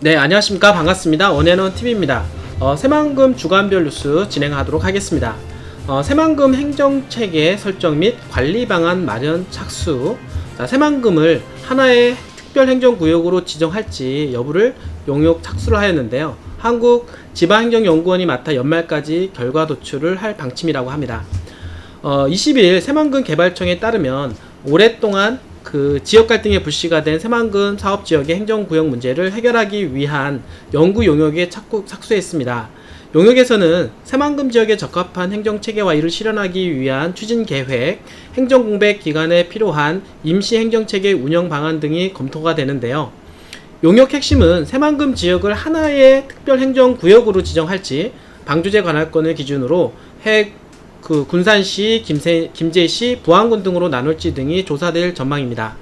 네, 안녕하십니까. 반갑습니다. 원앤원TV입니다. 새만금 주간별 뉴스 진행하도록 하겠습니다. 새만금 행정체계 설정 및 관리 방안 마련 착수. 새만금을 하나의 특별행정구역으로 지정할지 여부를 용역 착수를 하였는데요. 한국지방행정연구원이 맡아 연말까지 결과 도출을 할 방침이라고 합니다. 20일 새만금 개발청에 따르면 오랫동안 지역 갈등에 불씨가 된 새만금 사업지역의 행정구역 문제를 해결하기 위한 연구 용역에 착수했습니다. 용역에서는 새만금 지역에 적합한 행정체계와 이를 실현하기 위한 추진계획, 행정공백 기간에 필요한 임시행정체계 운영 방안 등이 검토가 되는데요. 용역 핵심은 새만금 지역을 하나의 특별행정구역으로 지정할지 방조제 관할권을 기준으로 군산시, 김제시, 부안군 등으로 나눌지 등이 조사될 전망입니다.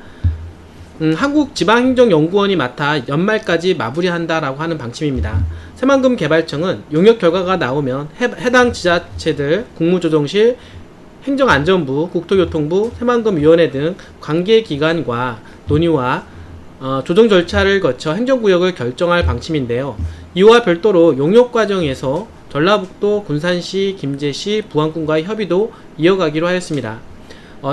한국지방행정연구원이 맡아 연말까지 마무리한다라고 하는 방침입니다. 새만금 개발청은 용역 결과가 나오면 해당 지자체들, 국무조정실, 행정안전부, 국토교통부, 새만금위원회 등 관계기관과 논의와 조정 절차를 거쳐 행정구역을 결정할 방침인데요. 이와 별도로 용역 과정에서 전라북도, 군산시, 김제시, 부안군과의 협의도 이어가기로 하였습니다.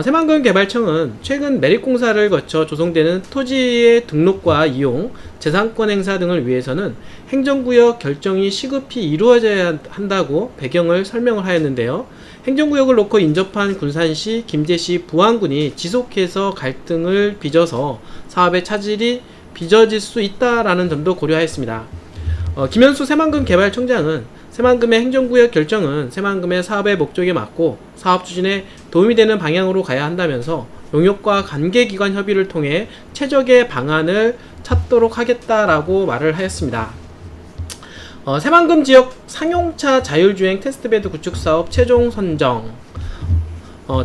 새만금 개발청은 최근 매립공사를 거쳐 조성되는 토지의 등록과 이용, 재산권 행사 등을 위해서는 행정구역 결정이 시급히 이루어져야 한다고 배경을 설명을 하였는데요. 행정구역을 놓고 인접한 군산시, 김제시, 부안군이 지속해서 갈등을 빚어서 사업의 차질이 빚어질 수 있다라는 점도 고려하였습니다. 김현수 새만금 개발청장은 새만금의 행정구역 결정은 새만금의 사업의 목적에 맞고 사업 추진에 도움이 되는 방향으로 가야 한다면서 용역과 관계기관 협의를 통해 최적의 방안을 찾도록 하겠다라고 말을 하였습니다. 새만금 지역 상용차 자율주행 테스트베드 구축 사업 최종 선정.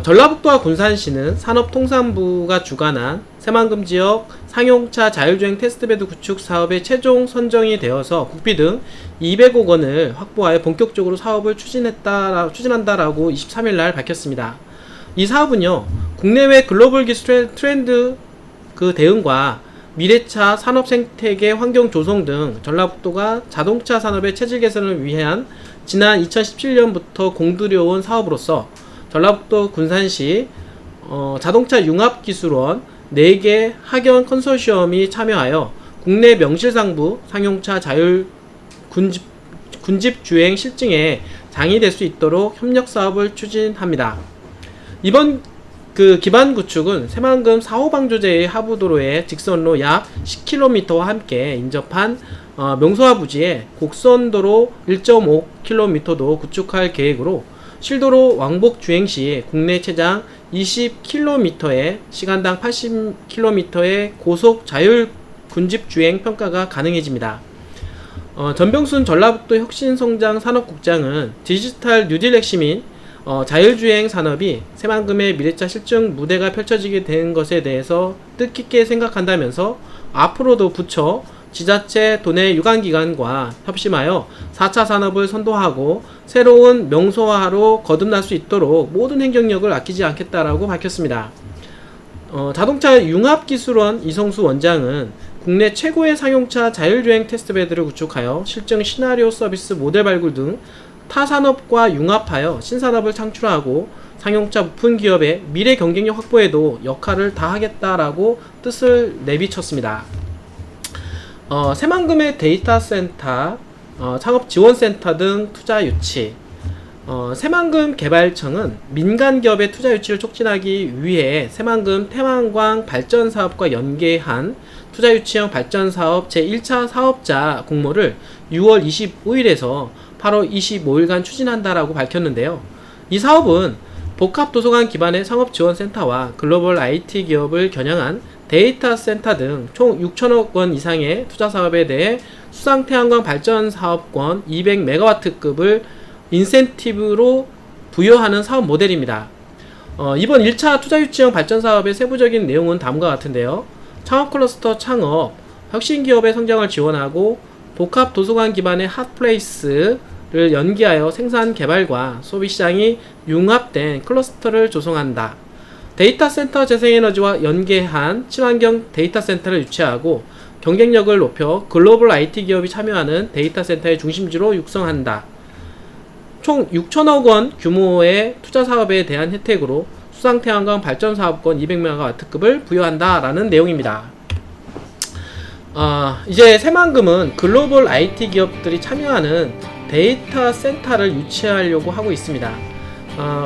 전라북도와 군산시는 산업통상부가 주관한 새만금 지역 상용차 자율주행 테스트베드 구축 사업의 최종 선정이 되어서 국비 등 200억 원을 확보하여 본격적으로 사업을 추진한다라고 23일날 밝혔습니다. 이 사업은요, 국내외 글로벌 기술 트렌드 대응과 미래차 산업 생태계 환경 조성 등 전라북도가 자동차 산업의 체질 개선을 위한 지난 2017년부터 공들여온 사업으로서 전라북도 군산시 자동차 융합기술원 4개 학연 컨소시엄이 참여하여 국내 명실상부 상용차 자율 군집주행 실증에 장이 될 수 있도록 협력사업을 추진합니다. 이번 기반 구축은 새만금 4호 방조제의 하부도로의 직선로 약 10km와 함께 인접한 명소화 부지에 곡선도로 1.5km도 구축할 계획으로 실도로 왕복 주행시 국내 최장 20km에 시간당 80km의 고속 자율 군집 주행 평가가 가능해집니다. 전병순 전라북도 혁신성장 산업국장은 디지털 뉴딜 핵심인 자율주행 산업이 새만금의 미래차 실증 무대가 펼쳐지게 된 것에 대해서 뜻깊게 생각한다면서 앞으로도 부처, 지자체, 도내 유관기관과 협심하여 4차 산업을 선도하고 새로운 명소화로 거듭날 수 있도록 모든 행정력을 아끼지 않겠다라고 밝혔습니다. 자동차 융합기술원 이성수 원장은 국내 최고의 상용차 자율주행 테스트베드를 구축하여 실증 시나리오 서비스 모델 발굴 등 타 산업과 융합하여 신산업을 창출하고 상용차 부품 기업의 미래 경쟁력 확보에도 역할을 다하겠다라고 뜻을 내비쳤습니다. 새만금의 데이터센터, 창업지원센터 등 투자 유치. 새만금 개발청은 민간기업의 투자 유치를 촉진하기 위해 새만금 태만광 발전사업과 연계한 투자유치형 발전사업 제1차 사업자 공모를 6월 25일에서 8월 25일간 추진한다라고 밝혔는데요. 이 사업은 복합도서관 기반의 상업지원센터와 글로벌 IT 기업을 겨냥한 데이터 센터 등 총 6천억 원 이상의 투자 사업에 대해 수상 태양광 발전 사업권 200메가와트급을 인센티브로 부여하는 사업 모델입니다. 이번 1차 투자 유치형 발전 사업의 세부적인 내용은 다음과 같은데요. 창업 클러스터 창업, 혁신 기업의 성장을 지원하고 복합 도서관 기반의 핫플레이스를 연계하여 생산 개발과 소비 시장이 융합된 클러스터를 조성한다. 데이터 센터 재생에너지와 연계한 친환경 데이터 센터를 유치하고 경쟁력을 높여 글로벌 IT 기업이 참여하는 데이터 센터의 중심지로 육성한다. 총 6천억 원 규모의 투자 사업에 대한 혜택으로 수상태양광 발전사업권 200MW급을 부여한다라는 내용입니다. 이제 새만금은 글로벌 IT 기업들이 참여하는 데이터 센터를 유치하려고 하고 있습니다.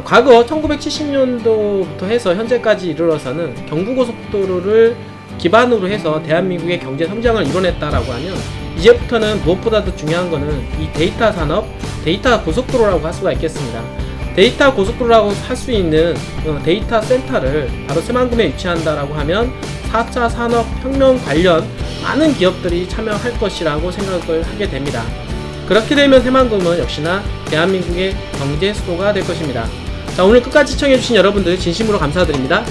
과거 1970년도부터 해서 현재까지 이르러서는 경부고속도로를 기반으로 해서 대한민국의 경제 성장을 이뤄냈다라고 하면, 이제부터는 무엇보다도 중요한 거는 이 데이터 산업, 데이터 고속도로라고 할 수가 있겠습니다. 데이터 고속도로라고 할 수 있는 데이터 센터를 바로 새만금에 유치한다라고 하면 4차 산업혁명 관련 많은 기업들이 참여할 것이라고 생각을 하게 됩니다. 그렇게 되면 새만금은 역시나 대한민국의 경제 수도가 될 것입니다. 자, 오늘 끝까지 시청해주신 여러분들 진심으로 감사드립니다.